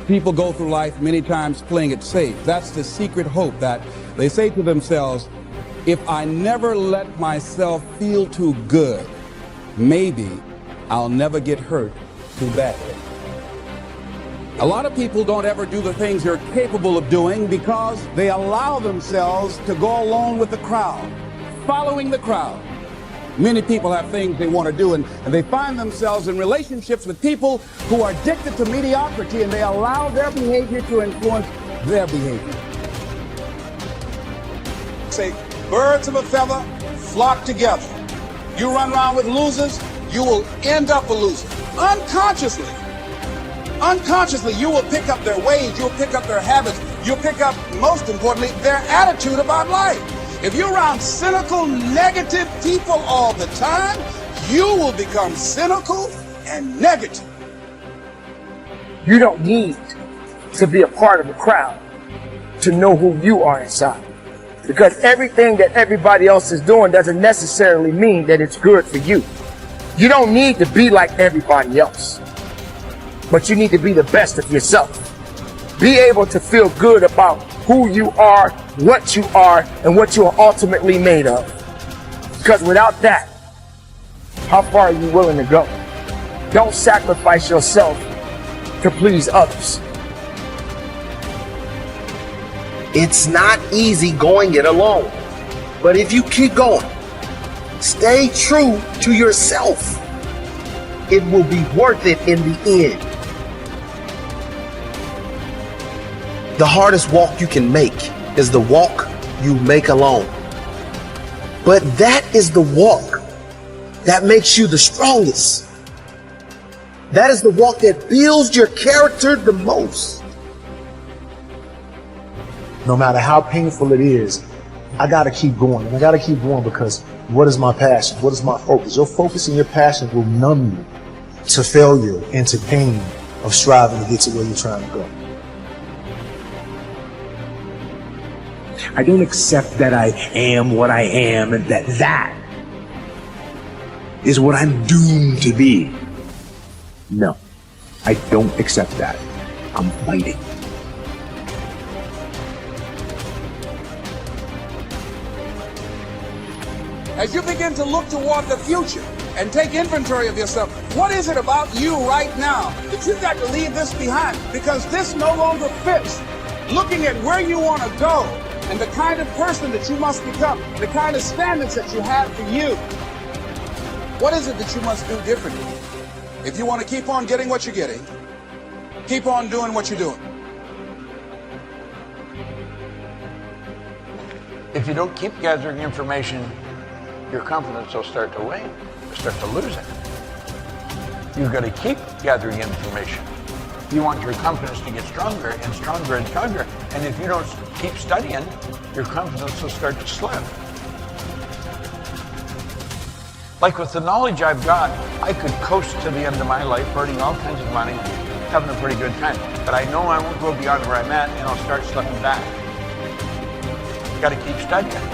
People go through life many times playing it safe. That's the secret hope that they say to themselves, if I never let myself feel too good, maybe I'll never get hurt too badly. A lot of people don't ever do the things they're capable of doing because they allow themselves to go along with the crowd, following the crowd. Many people have things they want to do, and they find themselves in relationships with people who are addicted to mediocrity, and they allow their behavior to influence their behavior. Say, birds of a feather flock together. You run around with losers, you will end up a loser. Unconsciously, you will pick up their ways, you'll pick up their habits, you'll pick up, most importantly, their attitude about life. If you're around cynical, negative people all the time, you will become cynical and negative. You don't need to be a part of a crowd to know who you are inside. Because everything that everybody else is doing doesn't necessarily mean that it's good for you. You don't need to be like everybody else, but you need to be the best of yourself. Be able to feel good about who you are, what you are, and what you are ultimately made of. Because without that, how far are you willing to go? Don't sacrifice yourself to please others. It's not easy going it alone, but if you keep going, stay true to yourself, it will be worth it in the end. The hardest walk you can make is the walk you make alone. But that is the walk that makes you the strongest. That is the walk that builds your character the most. No matter how painful it is, I gotta keep going. And I gotta keep going because what is my passion? What is my focus? Your focus and your passion will numb you to failure and to pain of striving to get to where you're trying to go. I don't accept that I am what I am and that is what I'm doomed to be. No, I don't accept that. I'm fighting. As you begin to look toward the future and take inventory of yourself, what is it about you right now that you've got to leave this behind? Because this no longer fits. Looking at where you want to go and the kind of person that you must become, the kind of standards that you have for you. What is it that you must do differently? If you want to keep on getting what you're getting, keep on doing what you're doing. If you don't keep gathering information, your confidence will start to wane, you'll start to lose it. You've got to keep gathering information. You want your confidence to get stronger and stronger and stronger. And if you don't keep studying, your confidence will start to slip. Like with the knowledge I've got, I could coast to the end of my life, earning all kinds of money, having a pretty good time. But I know I won't go beyond where I'm at and I'll start slipping back. Got to keep studying.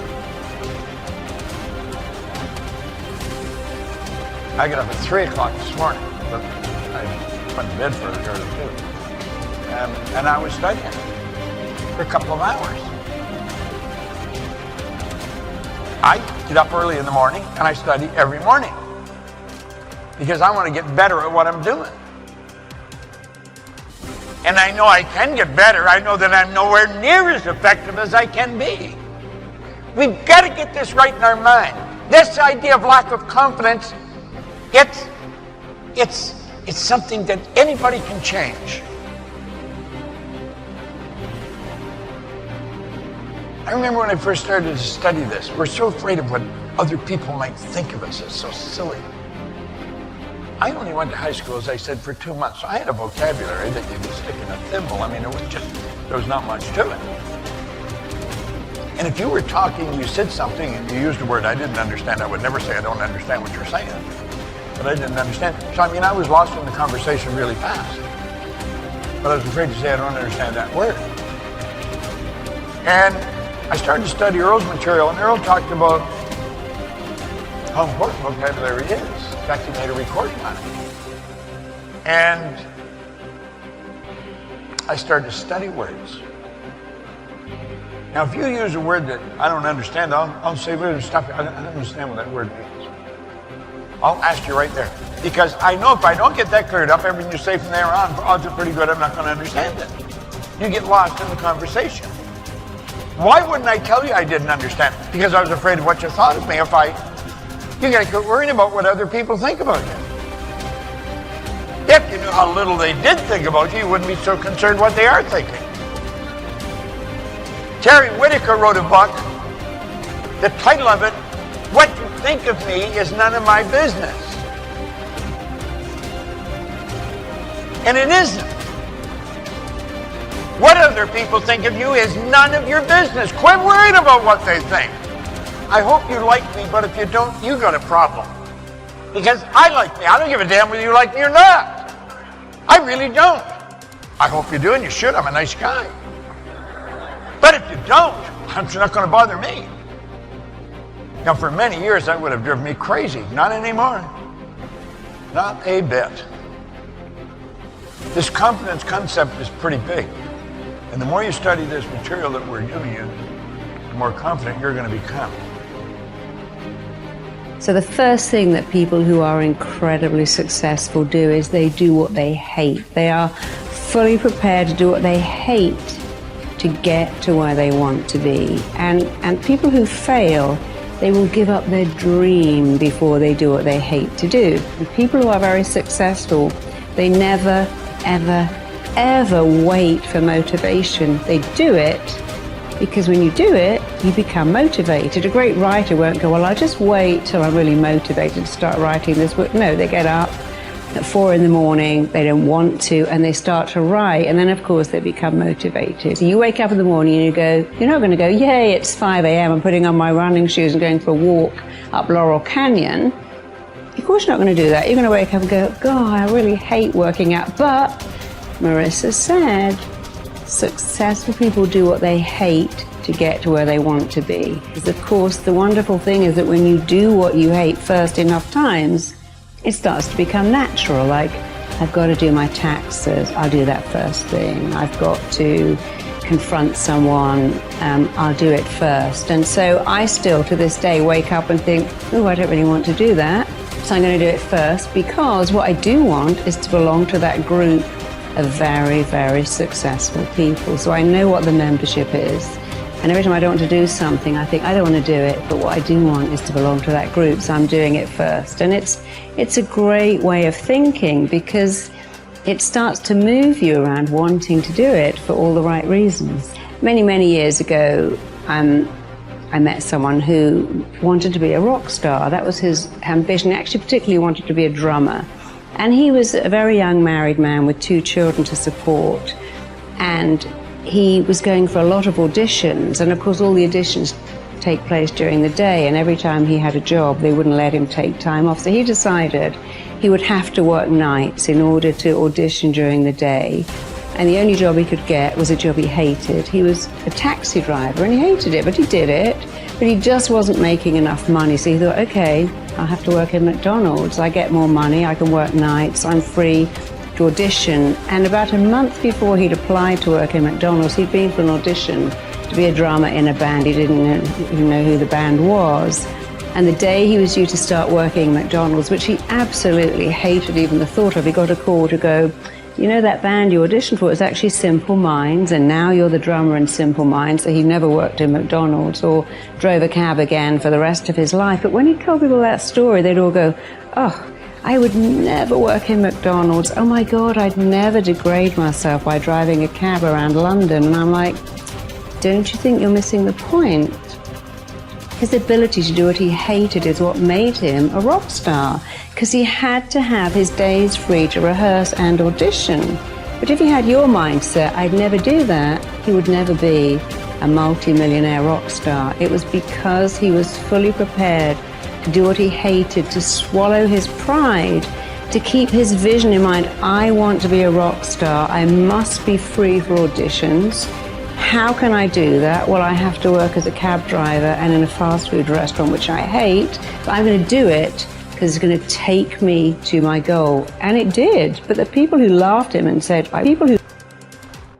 I got up at 3 o'clock this morning, but I went to bed for a year or two. And I was studying for a couple of hours. I get up early in the morning and I study every morning because I want to get better at what I'm doing. And I know I can get better. I know that I'm nowhere near as effective as I can be. We've got to get this right in our mind. This idea of lack of confidence, it's something that anybody can change. I remember when I first started to study this, we're so afraid of what other people might think of us. It's so silly. I only went to high school, as I said, for 2 months. So I had a vocabulary that you could stick in a thimble. I mean, there was not much to it. And if you were talking, you said something, and you used a word I didn't understand, I would never say, I don't understand what you're saying. But I didn't understand. So, I mean, I was lost in the conversation really fast. But I was afraid to say, I don't understand that word. And I started to study Earl's material, and Earl talked about how important vocabulary is. In fact, he made a recording on it. And I started to study words. Now, if you use a word that I don't understand, I'll say, stop it. I don't understand what that word means. I'll ask you right there. Because I know if I don't get that cleared up, everything you say from there on, odds are pretty good I'm not going to understand it. You get lost in the conversation. Why wouldn't I tell you I didn't understand? Because I was afraid of what you thought of me. You got to quit worrying about what other people think about you. If you knew how little they did think about you, you wouldn't be so concerned what they are thinking. Terry Whitaker wrote a book. The title of it, What You Think of Me Is None of My Business. And it isn't. What other people think of you is none of your business. Quit worrying about what they think. I hope you like me, but if you don't, you got a problem. Because I like me. I don't give a damn whether you like me or not. I really don't. I hope you do, and you should. I'm a nice guy. But if you don't, it's not going to bother me. Now, for many years, that would have driven me crazy. Not anymore. Not a bit. This confidence concept is pretty big. And the more you study this material that we're giving you, the more confident you're going to become. So the first thing that people who are incredibly successful do is they do what they hate. They are fully prepared to do what they hate to get to where they want to be. And people who fail, they will give up their dream before they do what they hate to do. And people who are very successful, they never, ever, ever wait for motivation. They do it because when you do it, you become motivated. A great writer won't go, well, I'll just wait till I'm really motivated to start writing this book. No, they get up at 4 a.m, they don't want to, and they start to write, and then of course they become motivated. So you wake up in the morning and you go, you're not going to go, yay, it's 5 a.m, I'm putting on my running shoes and going for a walk up Laurel Canyon. Of course you're not going to do that. You're going to wake up and go, God, I really hate working out. But Marissa said, successful people do what they hate to get to where they want to be. Because of course the wonderful thing is that when you do what you hate first enough times, it starts to become natural. Like, I've got to do my taxes, I'll do that first thing. I've got to confront someone, I'll do it first. And so I still, to this day, wake up and think, oh, I don't really want to do that. So I'm going to do it first, because what I do want is to belong to that group of very, very successful people. So I know what the membership is. And every time I don't want to do something, I think, I don't want to do it, but what I do want is to belong to that group, so I'm doing it first. And it's a great way of thinking, because it starts to move you around wanting to do it for all the right reasons. Many, many years ago, I met someone who wanted to be a rock star. That was his ambition. He actually particularly wanted to be a drummer. And he was a very young married man with 2 children to support. And he was going for a lot of auditions, and of course all the auditions take place during the day, and every time he had a job they wouldn't let him take time off. So he decided he would have to work nights in order to audition during the day, and the only job he could get was a job he hated. He was a taxi driver and he hated it, but he did it, but he just wasn't making enough money. So he thought, okay, I'll have to work in McDonald's. I get more money, I can work nights, I'm free to audition. And about a month before he'd applied to work in McDonald's, he'd been for an audition to be a drummer in a band. He didn't even know who the band was. And the day he was due to start working at McDonald's, which he absolutely hated even the thought of, he got a call to go, you know, that band you auditioned for is actually Simple Minds, and now you're the drummer in Simple Minds. So he never worked in McDonald's or drove a cab again for the rest of his life. But when he told people that story, they'd all go, oh, I would never work in McDonald's. Oh my God, I'd never degrade myself by driving a cab around London. And I'm like, don't you think you're missing the point? His ability to do what he hated is what made him a rock star, because he had to have his days free to rehearse and audition. But if he had your mindset, I'd never do that, he would never be a multi-millionaire rock star. It was because he was fully prepared to do what he hated, to swallow his pride, to keep his vision in mind. I want to be a rock star. I must be free for auditions. How can I do that? Well, I have to work as a cab driver and in a fast food restaurant, which I hate, but I'm going to do it because it's going to take me to my goal. And it did. But the people who laughed at him and said, people who